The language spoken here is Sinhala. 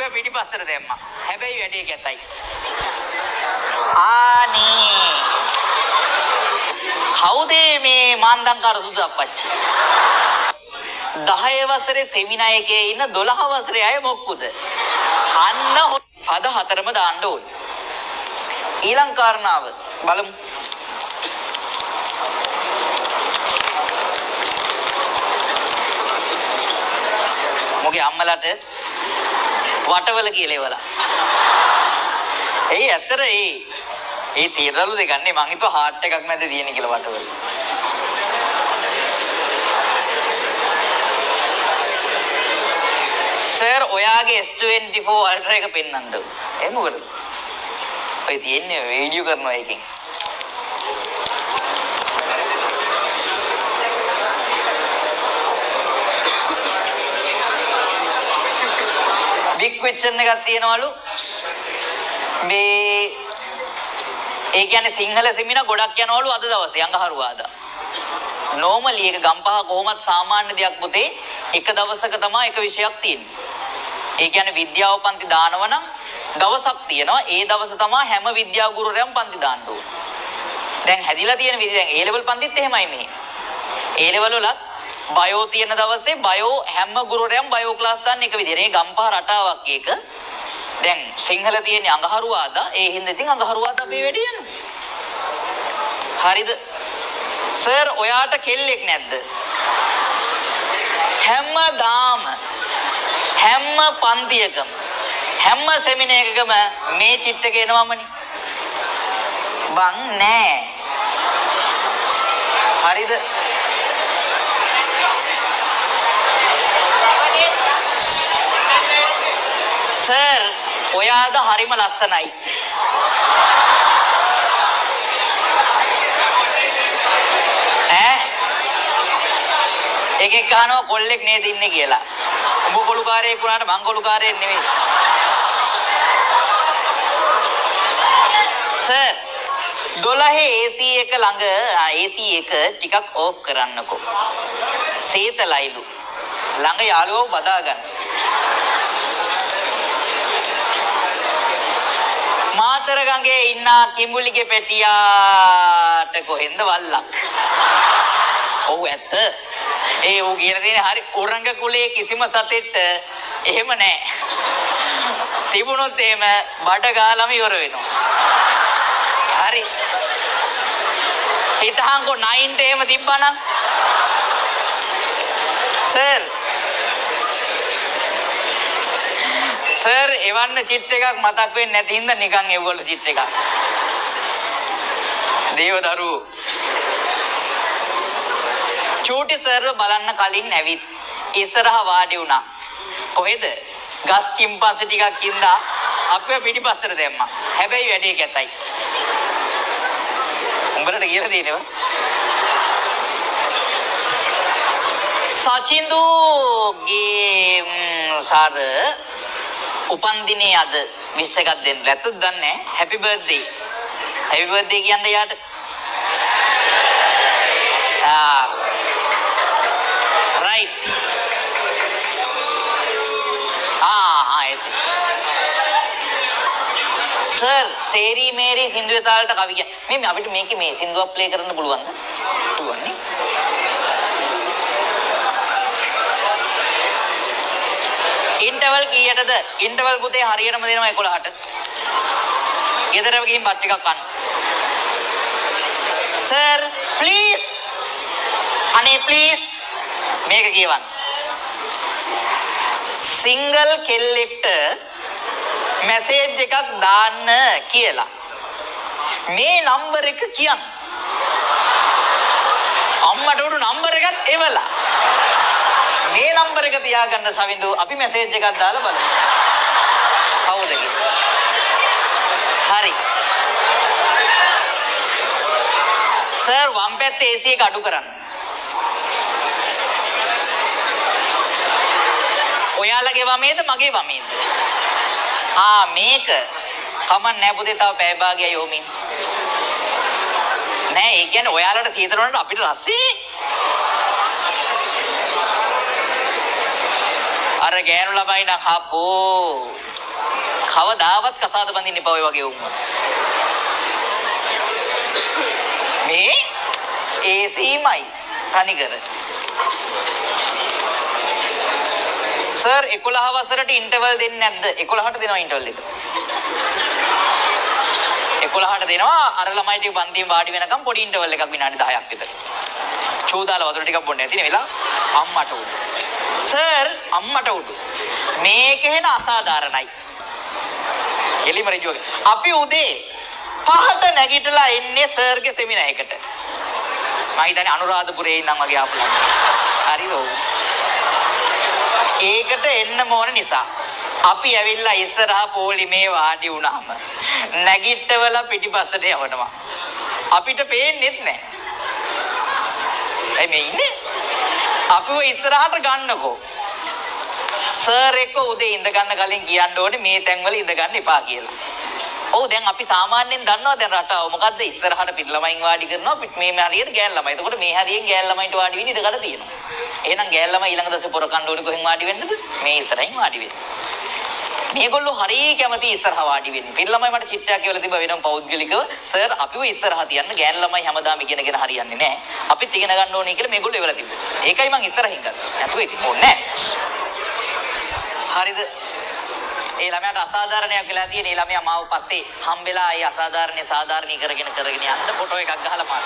අපේ පිටිපස්සට දැම්මා. හැබැයි වැඩේ කැතයි. ආනේ. කවුද මේ මාන්දංකාර සුදු අපච්චි? 10 වසරේ සෙමිනා එකේ ඉන්න 12 වසරේ අය මොක්කුද? අන්න අද හතරම දාන්න ඕනේ. ඊළඟ කාරණාව බලමු. මොකද අම්මලාට වටවල කියලා ඒවලා. ඒ ඇත්තට ඒ තීරවලු දෙකන්නේ මං හිතුවා හાર્ට් එකක් මැද තියෙන කියලා වටවල. සර් ඔයාගේ S24 Ultra එක පෙන්වන්න. ඒ මොකටද? ඔය තියෙන්නේ වීඩියෝ කරනවා එකකින්. big question එකක් තියෙනවලු. මේ ඒ කියන්නේ සිංහල සෙමිනා ගොඩක් යනවලු අද දවසේ අඟහරුවාදා. normally එක ගම්පහ කොහොමත් සාමාන්‍ය දෙයක් පුතේ එක දවසක තමයි එක විෂයක් තියෙන්නේ. ඒ කියන්නේ විද්‍යාව පන්ති දානව නම් දවසක් තියෙනවා. ඒ දවස තමයි හැම විද්‍යා ගුරුවරයම පන්ති දාන්න ඕනේ. දැන් හැදිලා තියෙන විදිහ දැන් A level පන්තිත් එහෙමයි මේ. A level වලත් බයෝ තියෙන දවසේ බයෝ හැම ගුරුවරයම බයෝ ක්ලාස් දාන්න එක විදිහට. ඒ ගම්පහ රටාවක් ඒක. දැන් සිංහල තියෙන්නේ අඟහරුවාදා. ඒ හින්දා ඉතින් අඟහරුවාදා අපේ වැඩි යනවා. හරිද? සර් ඔයාට කෙල්ලෙක් නැද්ද? හැමදාම හැම පන්තියකම හැම සෙමිනා එකකම මේ චිට් එක එනවමනේ. බං නෑ. හරිද? සර් ඔයාද හරිම ලස්සනයි. එකෙක් කහනවා කොල්ලෙක් නේද ඉන්නේ කියලා. උඹ කොළුකාරයෙක් වුණාට මං කොළුකාරයෙක් නෙමෙයි. සර් 12 AC එක ළඟ AC එක ටිකක් ඕෆ් කරන්නකෝ. සීතලයිලු. ළඟ යාළුවෝ බදා ගන්න. මාතර ගඟේ ඉන්න කිඹුලිගේ පැටියාට කොහෙන්ද වල්ලක්? ඔව් ඇත්ත. ඒ ඌ කියලා තියෙන හරි උරංග කුලේ කිසිම සතෙක්ට එහෙම නැහැ. තිබුණොත් එහෙම බඩ ගාලම ඉවර වෙනවා. හරි. හිතහන්කෝ 9ට එහෙම තිබ්බනම් සර් එවන්න චිට් එකක් මතක් වෙන්නේ නැති හින්දා නිකන් ඒගොල්ලෝ චිට් එකක්. දේවදරුවෝ චූටි සර් බලන්න කලින් ඇවිත් ඉස්සරහ වාඩි වුණා. කොහෙද? ගස් කිම්පන්සි ටිකක් ඉඳලා අපේ පිටිපස්සට දැම්මා. හැබැයි වැඩේ කැතයි. උඹලට කියලා දෙන්නව. සචින්දුගේ සාර උපන්දිනේ අද විශ් එකක් දෙන්න. නැත්ද දන්නේ නැහැ. හැපි බර්ත්ඩේ. හැපි බර්ත්ඩේ කියන්නේ යාට. right. සර් තේරි මේරි සින්දුවේ තාලට කවි කිය. මේ අපිට මේකේ මේ සින්දුවක් ප්ලේ කරන්න පුළුවන්ද? පුළුවන් නේ. ඉන්ටර්වල් කීයටද? ඉන්ටර්වල් පුතේ හරියටම දෙනවා 11ට. ගෙදර ගිහින් බත් ටිකක් කන්න. Sir please. අනේ ප්ලීස්. මේක කියවන්න. සිංගල් කෙල්ලෙක්ට මැසේජ් එකක් දාන්න කියලා. මේ නම්බර එක කියන්න. අම්මට උඩු නම්බර එකත් එවලා. මේ නම්බර එක තියාගන්න සවින්දු අපි මැසේජ් එකක් දාලා බලමු. කවුද කියලා. හරි. සර් වම් පැත්තේ AC එක අඩු කරන්න. ඔයාලගේ වමේද මගේ වමේද? මේක කමක් නැහැ පුතේ තව පැය භාගයයි යොමින්. නෑ ඒ කියන්නේ ඔයාලට සීතල වුණාට අපිට රස්සේ. අර ගෑනු ළමයි නම් හපෝ කවදාවත් කසාද බඳින්න එපා ඔය වගේ උන්ව. මේ ඒසීමයි තනිකර. සර් 11 වසරට ඉන්ටර්වල් දෙන්නේ නැද්ද? 11ට දෙනවා ඉන්ටර්වල් එක. 11ට දෙනවා අර ළමයි ටික පන්තියෙන් වාඩි වෙනකම් පොඩි ඉන්ටර්වල් එකක් විනාඩි 10ක් විතර. චූදාලා වතුර ටිකක් බොන්න ඇති නේ වෙලා අම්මට උඩු. සර් අම්මට උඩු. මේක එන අසාධාරණයි. එලිම රිජුවගේ. අපි උදේ 5ට නැගිටලා එන්නේ සර්ගේ සෙමිනාර් එකට. මම හිතන්නේ අනුරාධපුරේ ඉඳන් වගේ ආපු ළමයි. හරිද? ඒකට එන්න ඕන නිසා අපි ඇවිල්ලා ඉස්සරහා පොලිමේ වාඩි වුණාම නැගිටවල පිටිපස්සට යවනවා. අපිට පේන්නේත් නැහැ. එයි මේ ඉන්නේ. අපිව ඉස්සරහට ගන්නකෝ. සර් එක්ක උදේ ඉඳ ගන්න කලින් කියන්න ඕනේ මේ තැන්වල ඉඳ ගන්න එපා කියලා. ඔව් දැන් අපි සාමාන්‍යයෙන් දන්නවා දැන් රටාව මොකද්ද ඉස්සරහට පිට ළමයින් වාඩි කරනවා මේ හරියට ගෑන් ළමයි. එතකොට මේ හරියෙන් ගෑන් ළමයින්ට වාඩි වෙන්න ඉඩ කඩ තියෙනවා. එහෙනම් ගෑන් ළමයි ඊළඟ දවසේ පොර කන්න ඕනේ කොහෙන් වාඩි වෙන්නද? මේ ඉස්සරහින් වාඩි වෙන්න. මේගොල්ලෝ හරිය කැමති ඉස්සරහ වාඩි වෙන්න. පිට ළමයි මට චිට්ටයක් කියලා තිබ්බ වෙනම පෞද්ගලිකව සර් අපිව ඉස්සරහ තියන්න ගෑන් ළමයි හැමදාම ඉගෙනගෙන හරියන්නේ නැහැ. අපිත් ඉගෙන ගන්න ඕනේ කියලා මේගොල්ලෝ එවලා තිබ්බා. ඒකයි මං ඉස්සරහින් ගත්තා. නැතුව ඉතින් ඕනේ නැහැ. හරිද? ඒ ළමයාට අසාධාරණයක් වෙලා තියෙන. ඒ ළමයා මාව පස්සේ හම්බෙලා ඒ අසාධාරණේ සාධාරණී කරගෙන යන්න ෆොටෝ එකක් ගහලා මාත්